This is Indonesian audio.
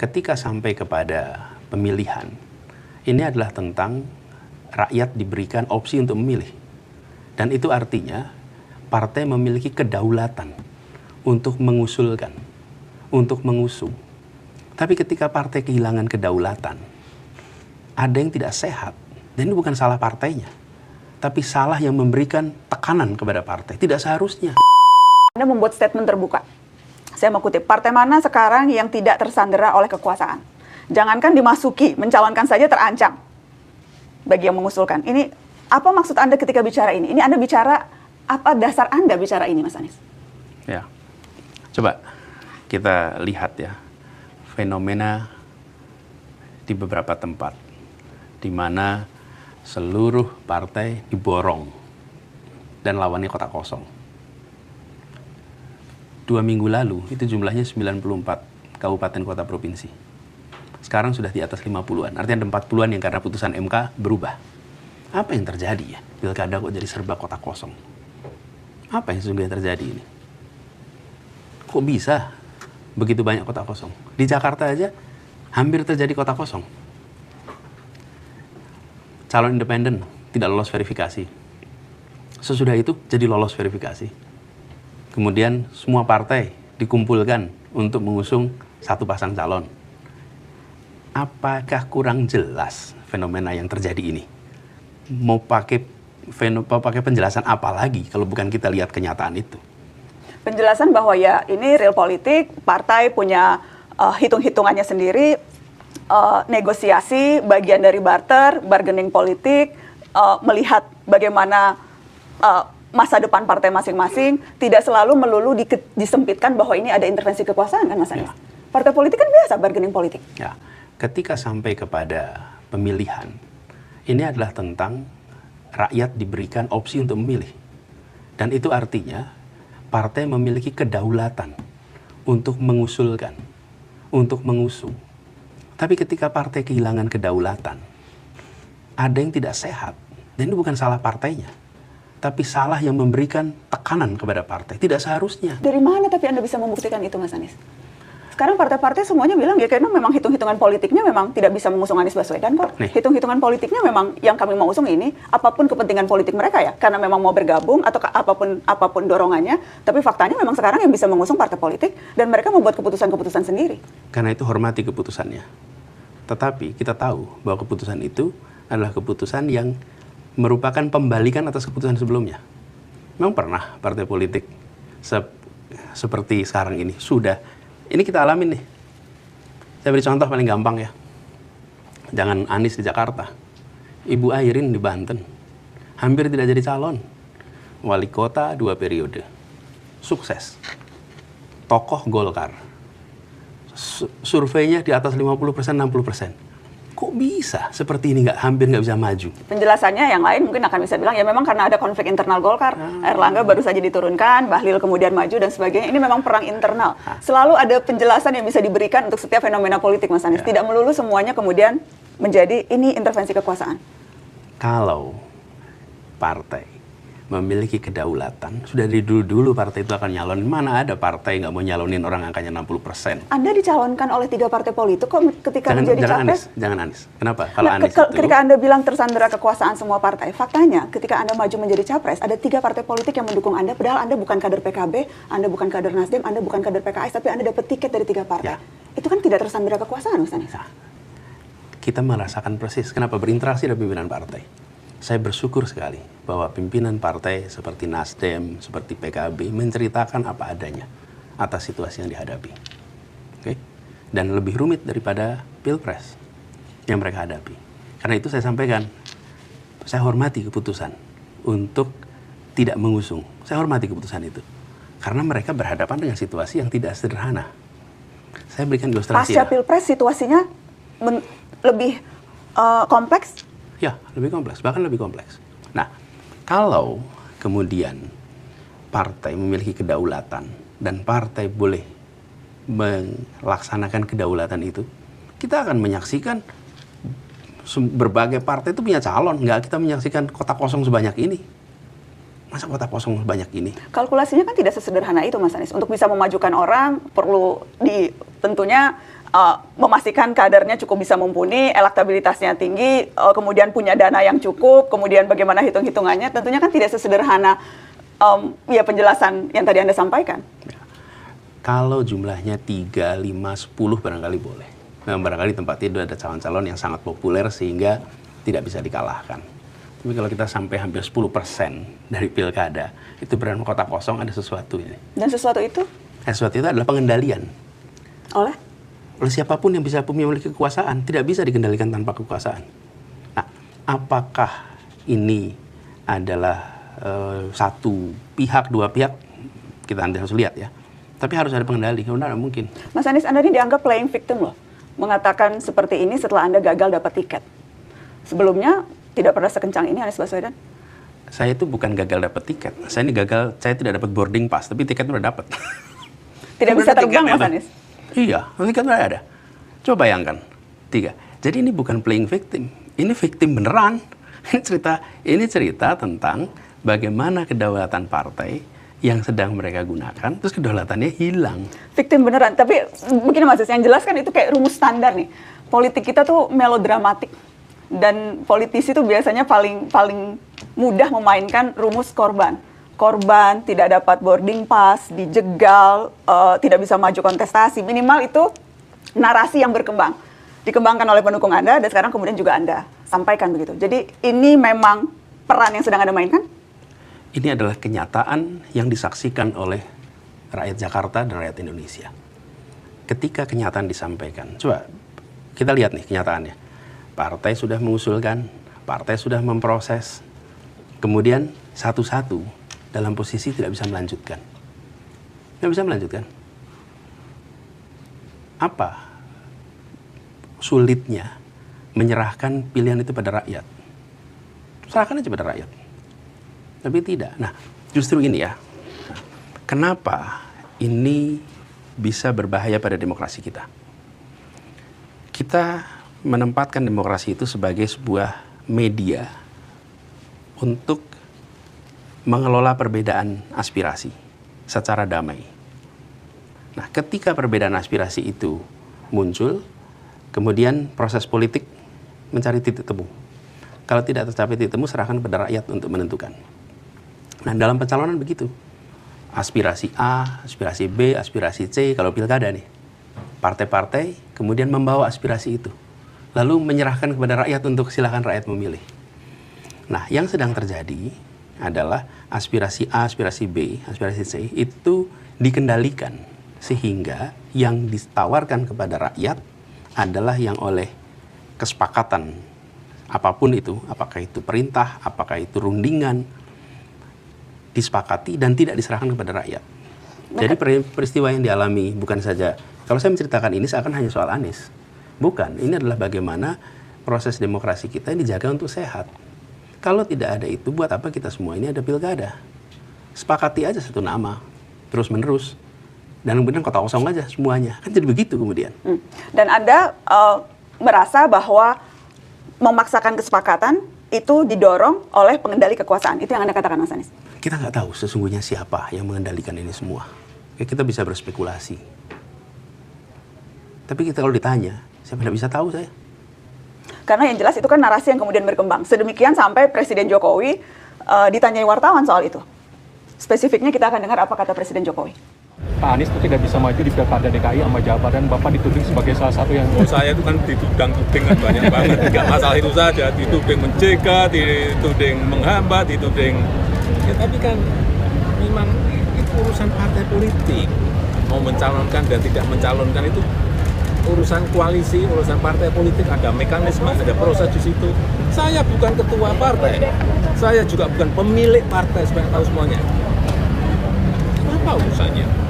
ketika sampai kepada pemilihan, ini adalah tentang rakyat diberikan opsi untuk memilih. Dan itu artinya partai memiliki kedaulatan untuk mengusulkan, untuk mengusung. Tapi ketika partai kehilangan kedaulatan, ada yang tidak sehat. Dan ini bukan salah partainya, tapi salah yang memberikan tekanan kepada partai. Tidak seharusnya. Anda membuat statement terbuka. Saya mau kutip, partai mana sekarang yang tidak tersandera oleh kekuasaan? Jangankan dimasuki, mencalonkan saja terancam bagi yang mengusulkan. Ini apa maksud Anda ketika bicara ini? Ini Anda bicara, apa dasar Anda bicara ini, Mas Anies? Ya, coba kita lihat ya, fenomena di beberapa tempat, di mana seluruh partai diborong dan lawannya kotak kosong. 2 minggu lalu, itu jumlahnya 94 kabupaten kota provinsi. Sekarang sudah di atas 50-an. Artinya ada 40-an yang karena putusan MK berubah. Apa yang terjadi ya? Pilkada kok jadi serba kotak kosong? Apa yang sesungguhnya terjadi ini? Kok bisa begitu banyak kotak kosong? Di Jakarta aja hampir terjadi kotak kosong. Calon independen tidak lolos verifikasi. Sesudah itu jadi lolos verifikasi. Kemudian semua partai dikumpulkan untuk mengusung satu pasang calon. Apakah kurang jelas fenomena yang terjadi ini? Mau pakai penjelasan apa lagi kalau bukan kita lihat kenyataan itu? Penjelasan bahwa ya ini real politik, partai punya hitung-hitungannya sendiri, negosiasi, bagian dari barter, bargaining politik, melihat bagaimana masa depan partai masing-masing, tidak selalu melulu disempitkan bahwa ini ada intervensi kekuasaan kan Mas Anies? Ya. Partai politik kan biasa bargaining politik. Ya, ketika sampai kepada pemilihan, ini adalah tentang rakyat diberikan opsi untuk memilih. Dan itu artinya partai memiliki kedaulatan untuk mengusulkan, untuk mengusung. Tapi ketika partai kehilangan kedaulatan, ada yang tidak sehat. Dan itu bukan salah partainya, tapi salah yang memberikan tekanan kepada partai. Tidak seharusnya. Dari mana tapi Anda bisa membuktikan itu, Mas Anies? Sekarang partai-partai semuanya bilang ya karena memang hitung-hitungan politiknya memang tidak bisa mengusung Anies Baswedan kok. Hitung-hitungan politiknya memang yang kami mau usung ini, apapun kepentingan politik mereka ya, karena memang mau bergabung atau apapun dorongannya, tapi faktanya memang sekarang yang bisa mengusung partai politik dan mereka membuat keputusan-keputusan sendiri. Karena itu hormati keputusannya. Tetapi kita tahu bahwa keputusan itu adalah keputusan yang merupakan pembalikan atas keputusan sebelumnya. Memang pernah partai politik seperti sekarang ini sudah. Ini kita alamin nih. Saya beri contoh paling gampang ya. Jangan Anies di Jakarta. Ibu Airin di Banten. Hampir tidak jadi calon. Wali kota 2 periode. Sukses. Tokoh Golkar. Surveinya di atas 50%, 60%. Kok bisa seperti ini hampir nggak bisa maju? Penjelasannya yang lain mungkin akan bisa bilang ya memang karena ada konflik internal Golkar. Erlangga baru saja diturunkan, Bahlil kemudian maju dan sebagainya. Ini memang perang internal. Selalu ada penjelasan yang bisa diberikan untuk setiap fenomena politik, Mas Anies. Tidak melulu semuanya kemudian menjadi ini intervensi kekuasaan. Kalau partai memiliki kedaulatan, sudah dari dulu partai itu akan nyalonin. Mana ada partai nggak mau nyalonin orang angkanya 60%? Anda dicalonkan oleh 3 partai politik kok ketika menjadi capres? Jangan Anies. Kenapa? Kalau Anies ketika Anda bilang tersandera kekuasaan semua partai, faktanya ketika Anda maju menjadi capres, ada 3 partai politik yang mendukung Anda, padahal Anda bukan kader PKB, Anda bukan kader Nasdem, Anda bukan kader PKS, tapi Anda dapat tiket dari 3 partai. Ya. Itu kan tidak tersandera kekuasaan, Mas Anies? Nah, kita merasakan persis kenapa berinteraksi dengan pimpinan partai. Saya bersyukur sekali bahwa pimpinan partai seperti Nasdem, seperti PKB menceritakan apa adanya atas situasi yang dihadapi. Okay? Dan lebih rumit daripada Pilpres yang mereka hadapi. Karena itu saya sampaikan, saya hormati keputusan untuk tidak mengusung. Saya hormati keputusan itu. Karena mereka berhadapan dengan situasi yang tidak sederhana. Saya berikan ilustrasi. Pasca Pilpres situasinya lebih kompleks? Ya, lebih kompleks, bahkan lebih kompleks. Nah, kalau kemudian partai memiliki kedaulatan dan partai boleh melaksanakan kedaulatan itu, kita akan menyaksikan berbagai partai itu punya calon. Nggak kita menyaksikan kotak kosong sebanyak ini. Masa kotak kosong sebanyak ini? Kalkulasinya kan tidak sesederhana itu, Mas Anies. Untuk bisa memajukan orang, perlu tentunya memastikan kadernya cukup bisa mumpuni, elektabilitasnya tinggi, kemudian punya dana yang cukup, kemudian bagaimana hitung-hitungannya, tentunya kan tidak sesederhana ya penjelasan yang tadi Anda sampaikan. Kalau jumlahnya 3, 5, 10 barangkali boleh. Memang barangkali tempat itu ada calon-calon yang sangat populer sehingga tidak bisa dikalahkan. Tapi kalau kita sampai hampir 10% dari pilkada, itu berarti kota kosong, ada sesuatu ini. Dan sesuatu itu? Sesuatu itu adalah pengendalian. Oleh Siapapun yang bisa memiliki kekuasaan, tidak bisa dikendalikan tanpa kekuasaan. Nah, apakah ini adalah satu pihak, dua pihak? Kita nanti harus lihat ya. Tapi harus ada pengendali, kalau tidak mungkin. Mas Anies, Anda ini dianggap playing victim loh. Mengatakan seperti ini setelah Anda gagal dapat tiket. Sebelumnya tidak pernah sekencang ini Anies Baswedan. Saya itu bukan gagal dapat tiket. Saya ini gagal, saya tidak dapat boarding pass, tapi tiket udah dapat. Tidak bisa terbang, Mas Anies? Iya, tiket udah ada. Coba bayangkan. 3. Jadi ini bukan playing victim. Ini victim beneran. Ini cerita tentang bagaimana kedaulatan partai yang sedang mereka gunakan, terus kedaulatannya hilang. Victim beneran, tapi begini Mas, yang jelas kan itu kayak rumus standar nih. Politik kita tuh melodramatik, dan politisi tuh biasanya paling mudah memainkan rumus korban. Korban tidak dapat boarding pass, dijegal, tidak bisa maju kontestasi. Minimal itu narasi yang berkembang. Dikembangkan oleh pendukung Anda, dan sekarang kemudian juga Anda sampaikan begitu. Jadi ini memang peran yang sedang Anda mainkan? Ini adalah kenyataan yang disaksikan oleh rakyat Jakarta dan rakyat Indonesia. Ketika kenyataan disampaikan, coba kita lihat nih kenyataannya. Partai sudah mengusulkan, partai sudah memproses, kemudian satu-satu dalam posisi tidak bisa melanjutkan. Tidak bisa melanjutkan. Apa sulitnya menyerahkan pilihan itu pada rakyat? Serahkan aja pada rakyat. Tapi tidak. Nah, justru ini ya. Kenapa ini bisa berbahaya pada demokrasi kita? Kita menempatkan demokrasi itu sebagai sebuah media untuk mengelola perbedaan aspirasi secara damai. Nah, ketika perbedaan aspirasi itu muncul, kemudian proses politik mencari titik temu. Kalau tidak tercapai titik temu, serahkan pada rakyat untuk menentukan. Nah, dalam pencalonan begitu. Aspirasi A, aspirasi B, aspirasi C, kalau pilkada nih. Partai-partai kemudian membawa aspirasi itu. Lalu menyerahkan kepada rakyat untuk silakan rakyat memilih. Nah, yang sedang terjadi adalah aspirasi A, aspirasi B, aspirasi C itu dikendalikan. Sehingga yang ditawarkan kepada rakyat adalah yang oleh kesepakatan apapun itu, apakah itu perintah, apakah itu rundingan, disepakati dan tidak diserahkan kepada rakyat. Jadi peristiwa yang dialami bukan saja, kalau saya menceritakan ini seakan hanya soal Anies. Bukan, ini adalah bagaimana proses demokrasi kita ini dijaga untuk sehat. Kalau tidak ada itu, buat apa kita semua ini ada pilkada? Sepakati aja satu nama, terus-menerus. Dan kemudian kota kosong aja semuanya. Kan jadi begitu kemudian. Dan Anda merasa bahwa memaksakan kesepakatan itu didorong oleh pengendali kekuasaan. Itu yang Anda katakan, Mas Anies? Kita nggak tahu sesungguhnya siapa yang mengendalikan ini semua. Kita bisa berspekulasi. Tapi kita kalau ditanya, saya tidak bisa tahu saya. Karena yang jelas itu kan narasi yang kemudian berkembang. Sedemikian sampai Presiden Jokowi ditanyai wartawan soal itu. Spesifiknya kita akan dengar apa kata Presiden Jokowi. Pak Anies itu tidak bisa maju di pilkada DKI sama Jabar, dan Bapak dituding sebagai salah satu yang... Oh, saya itu kan dituding kan banyak banget. Tidak masalah itu saja, dituding mencegat, dituding menghambat, dituding... Ya, tapi kan memang itu urusan partai politik. Mau mencalonkan dan tidak mencalonkan itu urusan koalisi, urusan partai politik, ada mekanisme, ada proses di situ. Saya bukan ketua partai, saya juga bukan pemilik partai, supaya tahu semuanya. Apa urusannya?